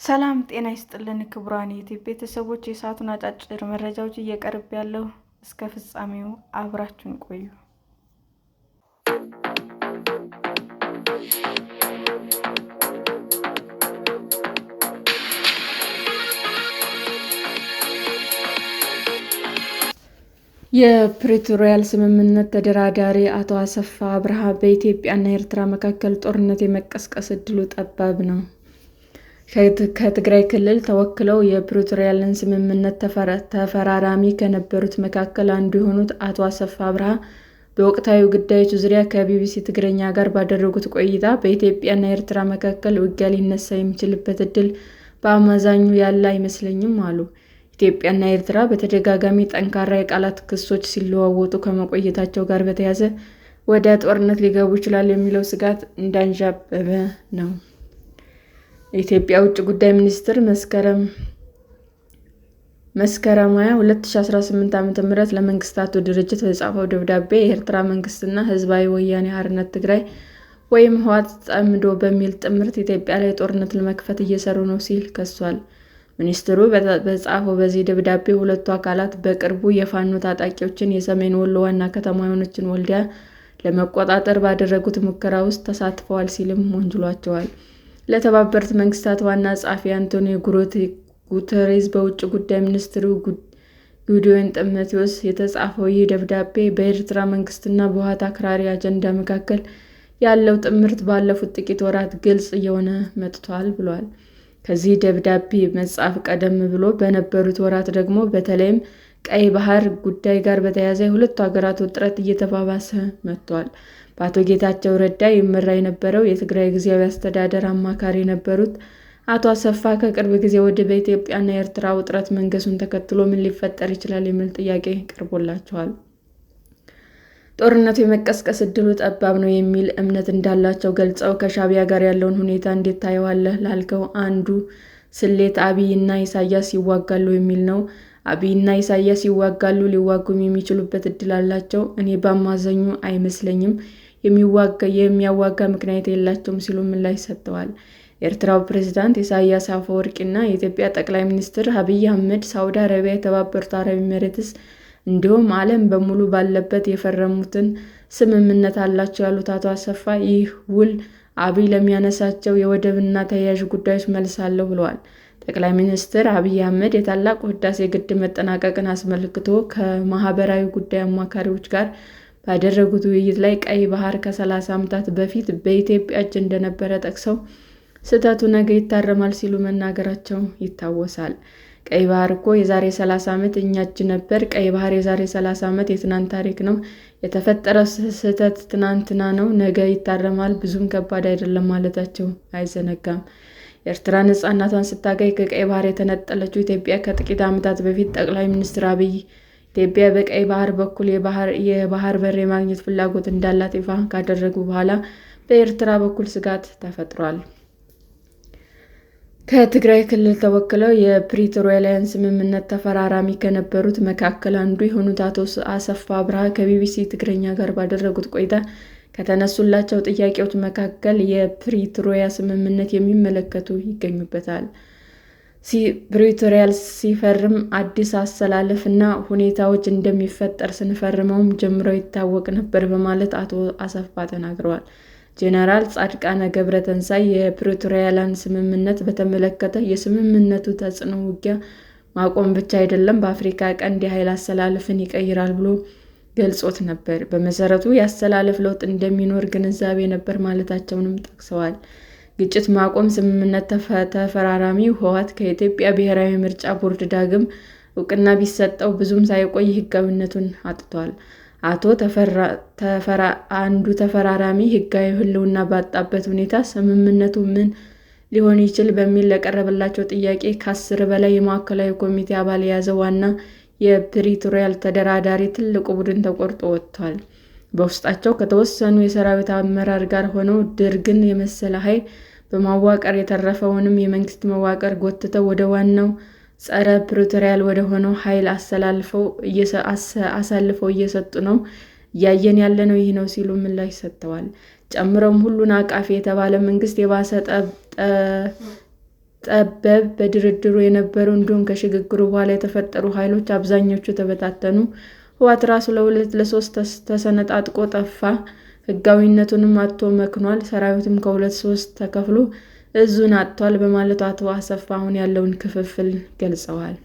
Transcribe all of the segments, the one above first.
ሰላም ጤና ይስጥልን ክቡራን የዩቲዩብ ቤተሰቦች፣ የሰዓቱን አጫጭር መረጃዎች እየቀርብ ያለው እስከ ፍጻሜው አብራችሁን ቆዩ። የፕሪቶሪያል ስምምነት ተደራዳሪ አቶ አሰፋ አብርሃ በኢትዮጵያና ኤርትራ መካከል ጦርነት የመቀስቀስ እድሉ ጠባብ ነው። ከትግራይ ክልል ተወክለው የፕሪቶሪያልን ስምምነት ተፈራራሚ ከነበሩት መካከል አንዱ የሆኑት አቶ አሰፋ አብርሃ በወቅታዊ ጉዳዮች ዙሪያ ከቢቢሲ ትግርኛ ጋር ባደረጉት ቆይታ በኢትዮጵያና ኤርትራ መካከል ውጊያ ሊነሳ የሚችልበት እድል በአመዛኙ ያለ አይመስለኝም አሉ። ኢትዮጵያና ኤርትራ በተደጋጋሚ ጠንካራ የቃላት ክሶች ሲለዋወጡ ከመቆየታቸው ጋር በተያያዘ ወደ ጦርነት ሊገቡ ይችላሉ የሚለው ስጋት እንዳንዣበበ ነው። የኢትዮጵያ ውጭ ጉዳይ ሚኒስትር መስከረም 2018 ዓ.ም ለመንግስታቱ ድርጅት በጻፈው ደብዳቤ የኤርትራ መንግስትና ህዝባዊ ወያኔ ሓርነት ትግራይ ወይም ህወሓት ተጠምዶ በሚል ጥምረት ኢትዮጵያ ላይ ጦርነት ለመክፈት እየሰሩ ነው ሲል ከሷል። ሚኒስትሩ በጻፈው በዚህ ደብዳቤ ሁለቱ አካላት በቅርቡ የፋኖ ታጣቂዎችን የሰሜን ወሎ ዋና ከተማ የሆነችን ወልዲያ ለመቆጣጠር ባደረጉት ሙከራ ውስጥ ተሳትፈዋል ሲልም ወንጅሏቸዋል። ለተባበሩት መንግስታት ዋና ጸሐፊ አንቶኒዮ ጉተሬዝ በውጭ ጉዳይ ሚኒስትሩ ጌዲዮን ጢሞቴዎስ የተጻፈው ይህ ደብዳቤ በኤርትራ መንግስትና በህወሓት አክራሪ አጀንዳ መካከል ያለው ጥምረት ባለፉት ጥቂት ወራት ግልጽ እየሆነ መጥቷል ብሏል። ከዚህ ደብዳቤ መጻፍ ቀደም ብሎ በነበሩት ወራት ደግሞ በተለይም ቀይ ባህር ጉዳይ ጋር በተያያዘ የሁለቱ ሀገራት ውጥረት እየተባባሰ መጥቷል። በአቶ ጌታቸው ረዳ ይመራ የነበረው የትግራይ ጊዜያዊ አስተዳደር አማካሪ የነበሩት አቶ አሰፋ ከቅርብ ጊዜ ወዲህ በኢትዮጵያና ኤርትራ ውጥረት መንገሱን ተከትሎ ምን ሊፈጠር ይችላል የሚል ጥያቄ ቀርቦላቸዋል። ጦርነቱ የመቀስቀስ እድሉ ጠባብ ነው የሚል እምነት እንዳላቸው ገልጸው ከሻዕቢያ ጋር ያለውን ሁኔታ እንዴት ታየዋለህ ላልከው አንዱ ስሌት አብይ እና ኢሳያስ ይዋጋሉ የሚል ነው። አብይ እና ኢሳያስ ይዋጋሉ፣ ሊዋጉም የሚችሉበት እድል አላቸው። እኔ በአማዛኙ አይመስለኝም፣ የሚያዋጋ ምክንያት የላቸውም ሲሉ ምላሽ ሰጥተዋል። የኤርትራው ፕሬዝዳንት ኢሳያስ አፈወርቂ እና የኢትዮጵያ ጠቅላይ ሚኒስትር አብይ አህመድ ሳውዲ አረቢያ፣ የተባበሩት አረብ ኤሚሬትስ እንዲሁም ዓለም በሙሉ ባለበት የፈረሙትን ስምምነት አላቸው ያሉት አቶ አሰፋ ይህ ውል አብይ ለሚያነሳቸው የወደብና ተያያዥ ጉዳዮች መልስ አለው ብለዋል። ጠቅላይ ሚኒስትር አብይ አህመድ የታላቁ ህዳሴ ግድብ መጠናቀቅን አስመልክቶ ከማህበራዊ ጉዳይ አማካሪዎች ጋር ባደረጉት ውይይት ላይ ቀይ ባህር ከ30 ዓመታት በፊት በኢትዮጵያ እጅ እንደነበረ ጠቅሰው ስህተቱ ነገ ይታረማል ሲሉ መናገራቸው ይታወሳል። ቀይ ባህር እኮ የዛሬ 30 ዓመት እኛ እጅ ነበር። ቀይ ባህር የዛሬ 30 ዓመት የትናንት ታሪክ ነው። የተፈጠረው ስህተት ትናንትና ነው፣ ነገ ይታረማል፣ ብዙም ከባድ አይደለም ማለታቸው አይዘነጋም። ኤርትራ ነፃነቷን ስታገኝ ከቀይ ባህር የተነጠለችው ኢትዮጵያ ከጥቂት ዓመታት በፊት ጠቅላይ ሚኒስትር አብይ ኢትዮጵያ በቀይ ባህር በኩል የባህር በር የማግኘት ፍላጎት እንዳላት ይፋ ካደረጉ በኋላ በኤርትራ በኩል ስጋት ተፈጥሯል። ከትግራይ ክልል ተወክለው የፕሪቶሪያልን ስምምነት ተፈራራሚ ከነበሩት መካከል አንዱ የሆኑት አቶ አሰፋ አብርሃ ከቢቢሲ ትግርኛ ጋር ባደረጉት ቆይታ ከተነሱላቸው ጥያቄዎች መካከል የፕሪቶሪያ ስምምነት የሚመለከቱ ይገኙበታል። ፕሪቶሪያል ሲፈርም አዲስ አሰላለፍ እና ሁኔታዎች እንደሚፈጠር ስንፈርመውም ጀምሮ ይታወቅ ነበር በማለት አቶ አሰፋ ተናግረዋል። ጄኔራል ጻድቃነ ገብረተንሳይ የፕሪቶሪያልን ስምምነት በተመለከተ የስምምነቱ ተጽዕኖ ውጊያ ማቆም ብቻ አይደለም፣ በአፍሪካ ቀንድ የኃይል አሰላለፍን ይቀይራል ብሎ ገልጾት ነበር። በመሰረቱ የአሰላለፍ ለውጥ እንደሚኖር ግንዛቤ ነበር ማለታቸውንም ጠቅሰዋል። ግጭት ማቆም ስምምነት ተፈራራሚው ህወሓት ከኢትዮጵያ ብሔራዊ ምርጫ ቦርድ ዳግም እውቅና ቢሰጠው ብዙም ሳይቆይ ህጋዊነቱን አጥቷል። አንዱ ተፈራራሚ ህጋዊ ህልውና ባጣበት ሁኔታ ስምምነቱ ምን ሊሆን ይችል በሚል ለቀረበላቸው ጥያቄ ከ10 በላይ የማዕከላዊ ኮሚቴ አባል የያዘ ዋና የፕሪቶሪያል ተደራዳሪ ትልቁ ቡድን ተቆርጦ ወጥቷል። በውስጣቸው ከተወሰኑ የሰራዊት አመራር ጋር ሆነው ደርግን የመሰለ ኃይል በማዋቀር የተረፈውንም የመንግስት መዋቅር ጎትተው ወደ ዋናው ጸረ ፕሪቶሪያል ወደ ሆነው ኃይል አሳልፈው እየሰጡ ነው። እያየን ያለነው ይህ ነው ሲሉ ምላሽ ሰጥተዋል። ጨምረውም ሁሉን አቃፊ የተባለ መንግስት የባሰ ጠበብ በድርድሩ የነበሩ እንዲሁም ከሽግግሩ በኋላ የተፈጠሩ ኃይሎች አብዛኞቹ ተበታተኑ። ህወሓት ራሱ ለሁለት ለሶስት ተሰነጣጥቆ ጠፋ። ህጋዊነቱንም አጥቶ መክኗል። ሰራዊቱም ከሁለት ሶስት ተከፍሎ እዙን አጥቷል በማለት አቶ አሰፋ አሁን ያለውን ክፍፍል ገልጸዋል።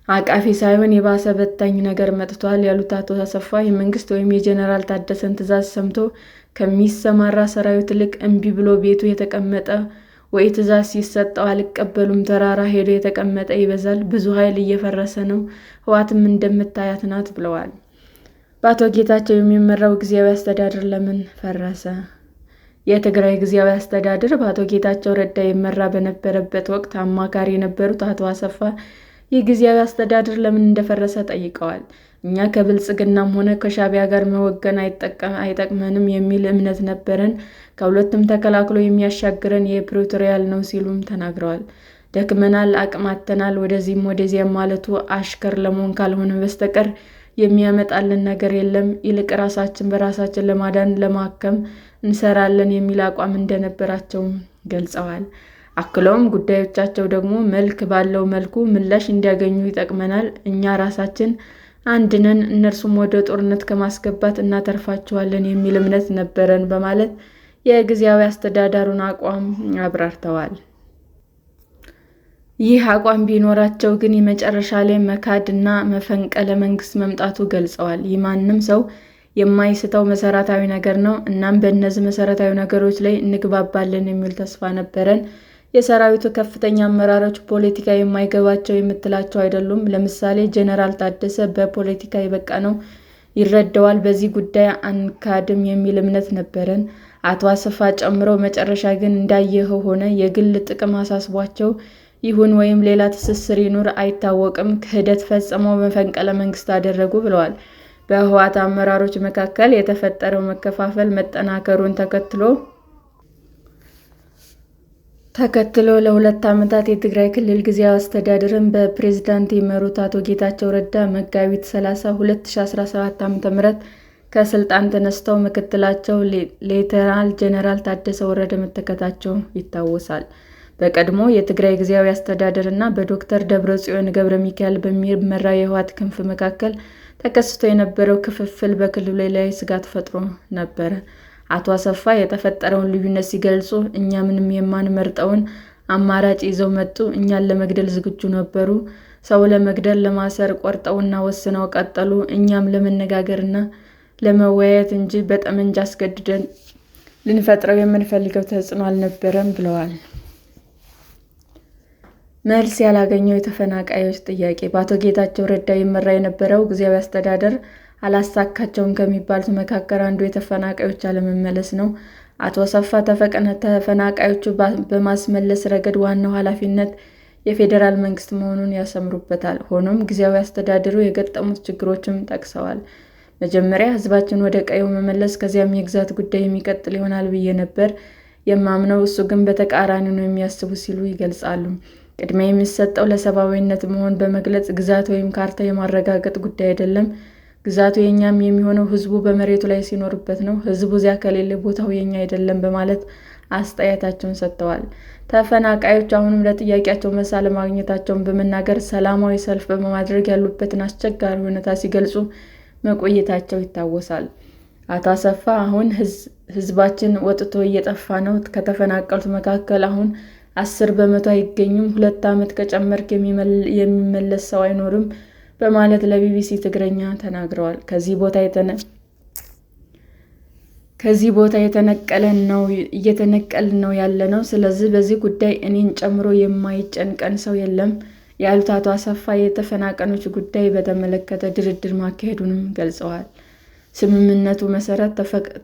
አቃፊ ሳይሆን የባሰ በታኝ ነገር መጥቷል ያሉት አቶ አሰፋ የመንግስት ወይም የጀነራል ታደሰን ትዕዛዝ ሰምቶ ከሚሰማራ ሰራዊት ይልቅ እምቢ ብሎ ቤቱ የተቀመጠ ወይ ትዕዛዝ ሲሰጠው አልቀበሉም ተራራ ሄዶ የተቀመጠ ይበዛል። ብዙ ኃይል እየፈረሰ ነው። ህወሓትም እንደምታያት ናት ብለዋል። በአቶ ጌታቸው የሚመራው ጊዜያዊ አስተዳደር ለምን ፈረሰ? የትግራይ ጊዜያዊ አስተዳደር በአቶ ጌታቸው ረዳ ይመራ በነበረበት ወቅት አማካሪ የነበሩት አቶ አሰፋ ይህ ጊዜያዊ አስተዳደር ለምን እንደፈረሰ ጠይቀዋል። እኛ ከብልጽግናም ሆነ ከሻዕቢያ ጋር መወገን አይጠቅመንም የሚል እምነት ነበረን። ከሁለቱም ተከላክሎ የሚያሻግረን የፕሪቶሪያል ነው ሲሉም ተናግረዋል። ደክመናል፣ አቅም አጥተናል፣ ወደዚህም ወደዚያም ማለቱ አሽከር ለመሆን ካልሆነ በስተቀር የሚያመጣልን ነገር የለም። ይልቅ ራሳችን በራሳችን ለማዳን ለማከም እንሰራለን የሚል አቋም እንደነበራቸውም ገልጸዋል። አክለውም ጉዳዮቻቸው ደግሞ መልክ ባለው መልኩ ምላሽ እንዲያገኙ ይጠቅመናል። እኛ ራሳችን አንድ ነን፣ እነርሱም ወደ ጦርነት ከማስገባት እናተርፋቸዋለን የሚል እምነት ነበረን በማለት የጊዜያዊ አስተዳደሩን አቋም አብራርተዋል። ይህ አቋም ቢኖራቸው ግን የመጨረሻ ላይ መካድ እና መፈንቅለ መንግስት መምጣቱ ገልጸዋል። ይህ ማንም ሰው የማይስተው መሰረታዊ ነገር ነው። እናም በእነዚህ መሰረታዊ ነገሮች ላይ እንግባባለን የሚል ተስፋ ነበረን። የሰራዊቱ ከፍተኛ አመራሮች ፖለቲካ የማይገባቸው የምትላቸው አይደሉም። ለምሳሌ ጀነራል ታደሰ በፖለቲካ የበቃ ነው፣ ይረዳዋል። በዚህ ጉዳይ አንካድም የሚል እምነት ነበረን። አቶ አሰፋ ጨምረው መጨረሻ ግን እንዳየኸው ሆነ። የግል ጥቅም አሳስቧቸው ይሁን ወይም ሌላ ትስስር ይኑር አይታወቅም፣ ክህደት ፈጽመው መፈንቅለ መንግስት አደረጉ ብለዋል። በህወሓት አመራሮች መካከል የተፈጠረው መከፋፈል መጠናከሩን ተከትሎ ለሁለት ዓመታት የትግራይ ክልል ጊዜያዊ አስተዳደርን በፕሬዝዳንት የመሩት አቶ ጌታቸው ረዳ መጋቢት 30 2017 ዓ.ም ከስልጣን ተነስተው ምክትላቸው ሌተናል ጀነራል ታደሰ ወረደ መተካታቸው ይታወሳል። በቀድሞ የትግራይ ጊዜያዊ አስተዳደር እና በዶክተር ደብረጽዮን ገብረ ሚካኤል በሚመራ የህወሓት ክንፍ መካከል ተከስቶ የነበረው ክፍፍል በክልሉ ላይ ስጋት ፈጥሮ ነበር። አቶ አሰፋ የተፈጠረውን ልዩነት ሲገልጹ እኛ ምንም የማንመርጠውን አማራጭ ይዘው መጡ። እኛን ለመግደል ዝግጁ ነበሩ። ሰው ለመግደል ለማሰር ቆርጠውና ወስነው ቀጠሉ። እኛም ለመነጋገርና ለመወያየት እንጂ በጠመንጃ አስገድደን ልንፈጥረው የምንፈልገው ተጽዕኖ አልነበረም ብለዋል። መልስ ያላገኘው የተፈናቃዮች ጥያቄ በአቶ ጌታቸው ረዳ ይመራ የነበረው ጊዜያዊ አስተዳደር አላሳካቸውም ከሚባሉት መካከል አንዱ የተፈናቃዮች አለመመለስ ነው። አቶ አሰፋ ተፈናቃዮቹ በማስመለስ ረገድ ዋናው ኃላፊነት የፌዴራል መንግስት መሆኑን ያሰምሩበታል። ሆኖም ጊዜያዊ አስተዳደሩ የገጠሙት ችግሮችም ጠቅሰዋል። መጀመሪያ ህዝባችን ወደ ቀዬው መመለስ፣ ከዚያም የግዛት ጉዳይ የሚቀጥል ይሆናል ብዬ ነበር የማምነው። እሱ ግን በተቃራኒ ነው የሚያስቡ ሲሉ ይገልጻሉ። ቅድሚያ የሚሰጠው ለሰብአዊነት መሆን በመግለጽ ግዛት ወይም ካርታ የማረጋገጥ ጉዳይ አይደለም። ግዛቱ የኛም የሚሆነው ህዝቡ በመሬቱ ላይ ሲኖርበት ነው። ህዝቡ እዚያ ከሌለ ቦታው የኛ አይደለም በማለት አስተያየታቸውን ሰጥተዋል። ተፈናቃዮች አሁንም ለጥያቄያቸው መልስ አለማግኘታቸውን በመናገር ሰላማዊ ሰልፍ በማድረግ ያሉበትን አስቸጋሪ ሁኔታ ሲገልጹ መቆየታቸው ይታወሳል። አቶ አሰፋ አሁን ህዝባችን ወጥቶ እየጠፋ ነው፣ ከተፈናቀሉት መካከል አሁን 10 በመቶ አይገኙም፣ 2 ዓመት ከጨመርክ የሚመለስ ሰው አይኖርም በማለት ለቢቢሲ ትግረኛ ተናግረዋል። ከዚህ ቦታ እየተነቀልን ነው ያለነው። ስለዚህ በዚህ ጉዳይ እኔን ጨምሮ የማይጨንቀን ሰው የለም ያሉት አቶ አሰፋ የተፈናቃዮች ጉዳይ በተመለከተ ድርድር ማካሄዱንም ገልጸዋል። ስምምነቱ መሰረት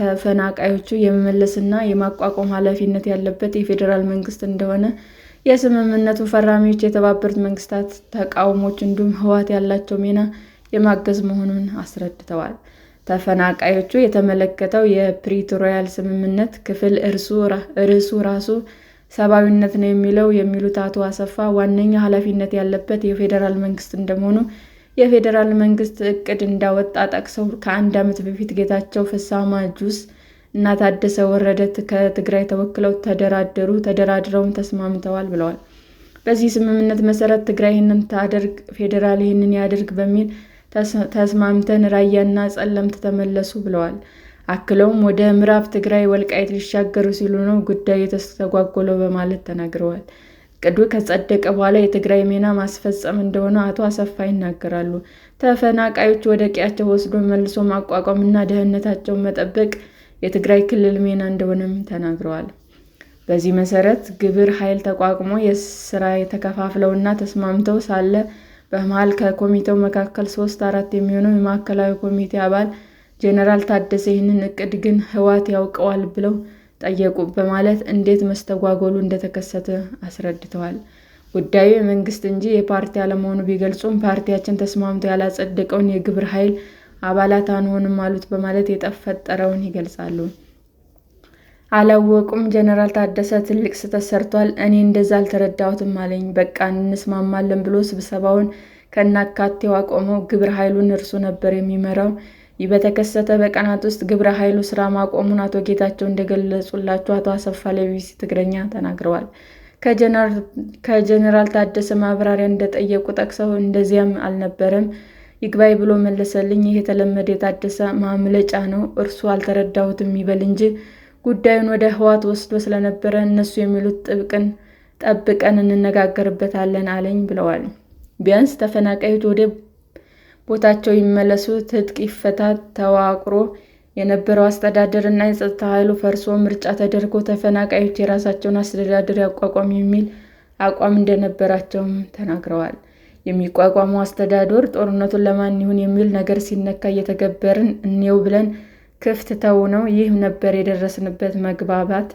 ተፈናቃዮቹ የመመለስና የማቋቋም ኃላፊነት ያለበት የፌዴራል መንግስት እንደሆነ የስምምነቱ ፈራሚዎች የተባበሩት መንግስታት ተቋሞች እንዲሁም ህወሓት ያላቸው ሚና የማገዝ መሆኑን አስረድተዋል። ተፈናቃዮቹ የተመለከተው የፕሪቶሪያል ስምምነት ክፍል ርዕሱ ራሱ ሰብአዊነት ነው የሚሉት አቶ አሰፋ ዋነኛ ኃላፊነት ያለበት የፌዴራል መንግስት እንደመሆኑ የፌዴራል መንግስት እቅድ እንዳወጣ ጠቅሰው ከ1 ዓመት በፊት ጌታቸው ፍሳማ ጁስ እና ታደሰ ወረደ ከትግራይ ተወክለው ተደራድረውም ተስማምተዋል ብለዋል። በዚህ ስምምነት መሰረት ትግራይ ይህንን ታደርግ፣ ፌዴራል ይህንን ያድርግ በሚል ተስማምተን ራያና ጸለምት ተመለሱ ብለዋል። አክለውም ወደ ምዕራብ ትግራይ ወልቃይት ሊሻገሩ ሲሉ ነው ጉዳዩ የተስተጓጎለው በማለት ተናግረዋል። እቅዱ ከጸደቀ በኋላ የትግራይ ሚና ማስፈጸም እንደሆነ አቶ አሰፋ ይናገራሉ። ተፈናቃዮች ወደ ቀያቸው ወስዶ መልሶ ማቋቋምና ደህንነታቸውን መጠበቅ የትግራይ ክልል ሚና እንደሆነም ተናግረዋል። በዚህ መሰረት ግብረ ኃይል ተቋቁሞ የስራ ተከፋፍለውና ተስማምተው ሳለ በመሃል ከኮሚቴው መካከል 3-4 የሚሆኑ የማዕከላዊ ኮሚቴ አባል ጄኔራል ታደሰ ይህንን እቅድ ግን ህወሓት ያውቀዋል ብለው ጠየቁ በማለት እንዴት መስተጓጎሉ እንደተከሰተ አስረድተዋል። ጉዳዩ የመንግስት እንጂ የፓርቲ አለመሆኑ ቢገልጹም ፓርቲያችን ተስማምቶ ያላጸደቀውን የግብረ ኃይል አባላት አንሆንም አሉት በማለት የተፈጠረውን ይገልጻሉ። አላወቁም። ጄኔራል ታደሰ ትልቅ ስህተት ሰርቷል። እኔ እንደዛ አልተረዳሁትም አለኝ። በቃ እንስማማለን ብሎ ስብሰባውን ከናካቴው አቆመው። ግብረ ኃይሉን እርሱ ነበር የሚመራው። ይህ በተከሰተ በቀናት ውስጥ ግብረ ኃይሉ ስራ ማቆሙን አቶ ጌታቸው እንደገለጹላቸው አቶ አሰፋ ለቢቢሲ ትግረኛ ተናግረዋል። ከጄኔራል ታደሰ ማብራሪያ እንደጠየቁ ጠቅሰው እንደዚያም አልነበረም ይግባኝ ብሎ መለሰልኝ። ይህ የተለመደ የታደሰ ማምለጫ ነው። እርሱ አልተረዳሁትም ይበል እንጂ ጉዳዩን ወደ ህወሓት ወስዶ ስለነበረ እነሱ የሚሉት ጠብቀን እንነጋገርበታለን አለኝ ብለዋል። ቢያንስ ተፈናቃዮች ወደ ቦታቸው ይመለሱ፣ ትጥቅ ይፈታ፣ ተዋቅሮ የነበረው አስተዳደር እና የጸጥታ ኃይሉ ፈርሶ ምርጫ ተደርጎ ተፈናቃዮች የራሳቸውን አስተዳደር ያቋቋም የሚል አቋም እንደነበራቸውም ተናግረዋል። የሚቋቋመው አስተዳደር ጦርነቱን ለማን ይሁን የሚል ነገር ሲነካ እየተገበርን እንየው ብለን ክፍት ተው ነው። ይህ ነበር የደረስንበት መግባባት።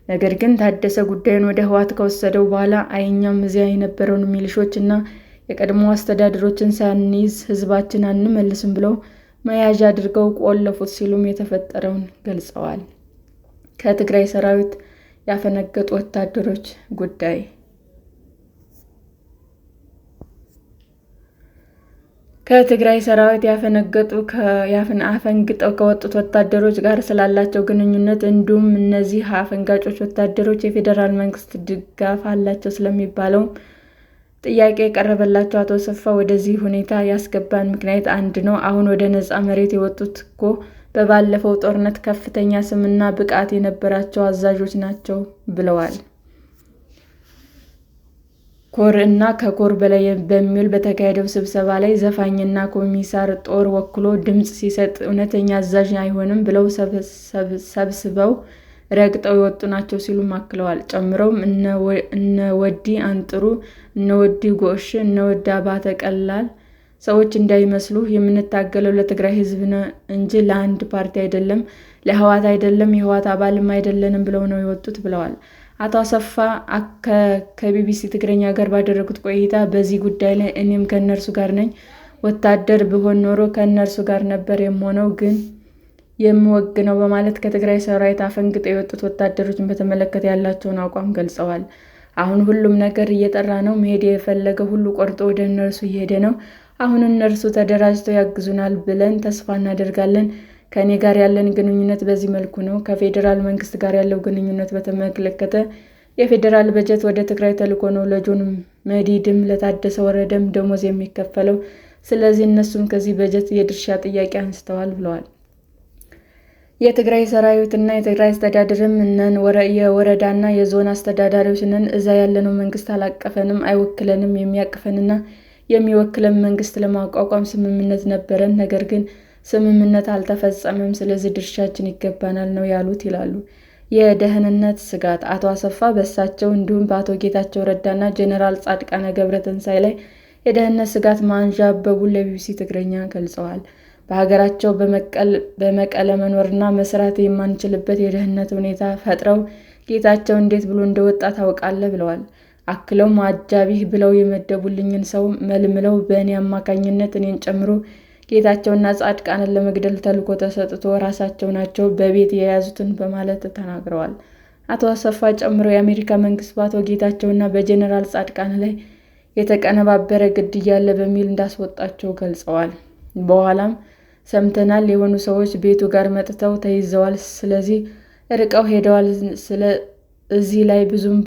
ነገር ግን ታደሰ ጉዳዩን ወደ ህወሓት ከወሰደው በኋላ እኛም እዚያ የነበረውን ሚሊሾች እና የቀድሞ አስተዳደሮችን ሳንይዝ ህዝባችን አንመልስም ብለው መያዣ አድርገው ቆለፉት ሲሉም የተፈጠረውን ገልጸዋል። ከትግራይ ሰራዊት ያፈነገጡ ወታደሮች ጉዳይ ከትግራይ ሰራዊት አፈንግጠው ከወጡት ወታደሮች ጋር ስላላቸው ግንኙነት እንዲሁም እነዚህ አፈንጋጮች ወታደሮች የፌዴራል መንግስት ድጋፍ አላቸው ስለሚባለው ጥያቄ የቀረበላቸው አቶ አሰፋ ወደዚህ ሁኔታ ያስገባን ምክንያት አንድ ነው። አሁን ወደ ነፃ መሬት የወጡት እኮ በባለፈው ጦርነት ከፍተኛ ስምና ብቃት የነበራቸው አዛዦች ናቸው ብለዋል። ኮር እና ከኮር በላይ በሚል በተካሄደው ስብሰባ ላይ ዘፋኝና ኮሚሳር ጦር ወክሎ ድምፅ ሲሰጥ እውነተኛ አዛዥ አይሆንም ብለው ሰብስበው ረግጠው የወጡ ናቸው ሲሉም አክለዋል። ጨምረውም እነ ወዲ አንጥሩ፣ እነ ወዲ ጎሽ፣ እነ ወዲ አባተ ቀላል ሰዎች እንዳይመስሉ የምንታገለው ለትግራይ ህዝብ እንጂ ለአንድ ፓርቲ አይደለም፣ ለህወሓት አይደለም፣ የህወሓት አባልም አይደለንም ብለው ነው የወጡት ብለዋል። አቶ አሰፋ ከቢቢሲ ትግረኛ ጋር ባደረጉት ቆይታ በዚህ ጉዳይ ላይ እኔም ከእነርሱ ጋር ነኝ፣ ወታደር ብሆን ኖሮ ከእነርሱ ጋር ነበር የምሆነው ግን የምወግነው በማለት ከትግራይ ሰራዊት አፈንግጠው የወጡት ወታደሮችን በተመለከተ ያላቸውን አቋም ገልጸዋል። አሁን ሁሉም ነገር እየጠራ ነው። መሄድ የፈለገ ሁሉ ቆርጦ ወደ እነርሱ እየሄደ ነው። አሁን እነርሱ ተደራጅተው ያግዙናል ብለን ተስፋ እናደርጋለን። ከእኔ ጋር ያለን ግንኙነት በዚህ መልኩ ነው። ከፌዴራል መንግስት ጋር ያለው ግንኙነት በተመለከተ የፌዴራል በጀት ወደ ትግራይ ተልኮ ነው ለጆን መዲድም ለታደሰ ወረደም ደሞዝ የሚከፈለው። ስለዚህ እነሱም ከዚህ በጀት የድርሻ ጥያቄ አንስተዋል ብለዋል። የትግራይ ሰራዊት እና የትግራይ አስተዳደርም ነን የወረዳና የዞን አስተዳዳሪዎች ነን። እዛ ያለነው መንግስት አላቀፈንም፣ አይወክለንም። የሚያቅፈንና የሚወክለን መንግስት ለማቋቋም ስምምነት ነበረን። ነገር ግን ስምምነት አልተፈጸመም። ስለዚህ ድርሻችን ይገባናል ነው ያሉት ይላሉ። የደህንነት ስጋት አቶ አሰፋ በእሳቸው እንዲሁም በአቶ ጌታቸው ረዳና ጄኔራል ጻድቃነ ገብረትንሳኤ ላይ የደህንነት ስጋት ማንዣበቡን ለቢቢሲ ትግረኛ ገልጸዋል። በሀገራቸው በመቀለ መኖርና መስራት የማንችልበት የደህንነት ሁኔታ ፈጥረው ጌታቸው እንዴት ብሎ እንደወጣ ታውቃለህ ብለዋል። አክለውም አጃቢህ ብለው የመደቡልኝን ሰው መልምለው በእኔ አማካኝነት እኔን ጨምሮ ጌታቸውና ጻድቃንን ለመግደል ተልዕኮ ተሰጥቶ ራሳቸው ናቸው በቤት የያዙትን በማለት ተናግረዋል። አቶ አሰፋ ጨምረው የአሜሪካ መንግስት በአቶ ጌታቸውና በጄኔራል ጻድቃን ላይ የተቀነባበረ ግድያ አለ በሚል እንዳስወጣቸው ገልጸዋል። በኋላም ሰምተናል። የሆኑ ሰዎች ቤቱ ጋር መጥተው ተይዘዋል፣ ስለዚህ ርቀው ሄደዋል። እዚህ ላይ ብዙም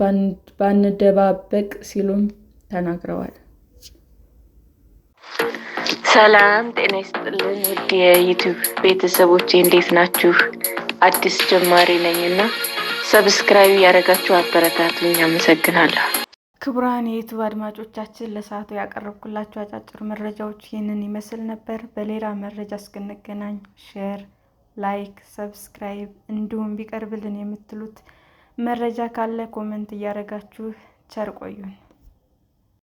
ባንደባበቅ ሲሉም ተናግረዋል። ሰላም ጤና ይስጥልን ውድ የዩቲዩብ ቤተሰቦቼ እንዴት ናችሁ? አዲስ ጀማሪ ነኝና ሰብስክራይብ ያደረጋችሁ አበረታቱኝ። አመሰግናለሁ። ክቡራን የዩቲዩብ አድማጮቻችን ለሰዓቱ ያቀረብኩላችሁ አጫጭር መረጃዎች ይህንን ይመስል ነበር። በሌላ መረጃ እስክንገናኝ ሼር፣ ላይክ፣ ሰብስክራይብ እንዲሁም ቢቀርብልን የምትሉት መረጃ ካለ ኮሜንት እያደረጋችሁ ቸር ቆዩን።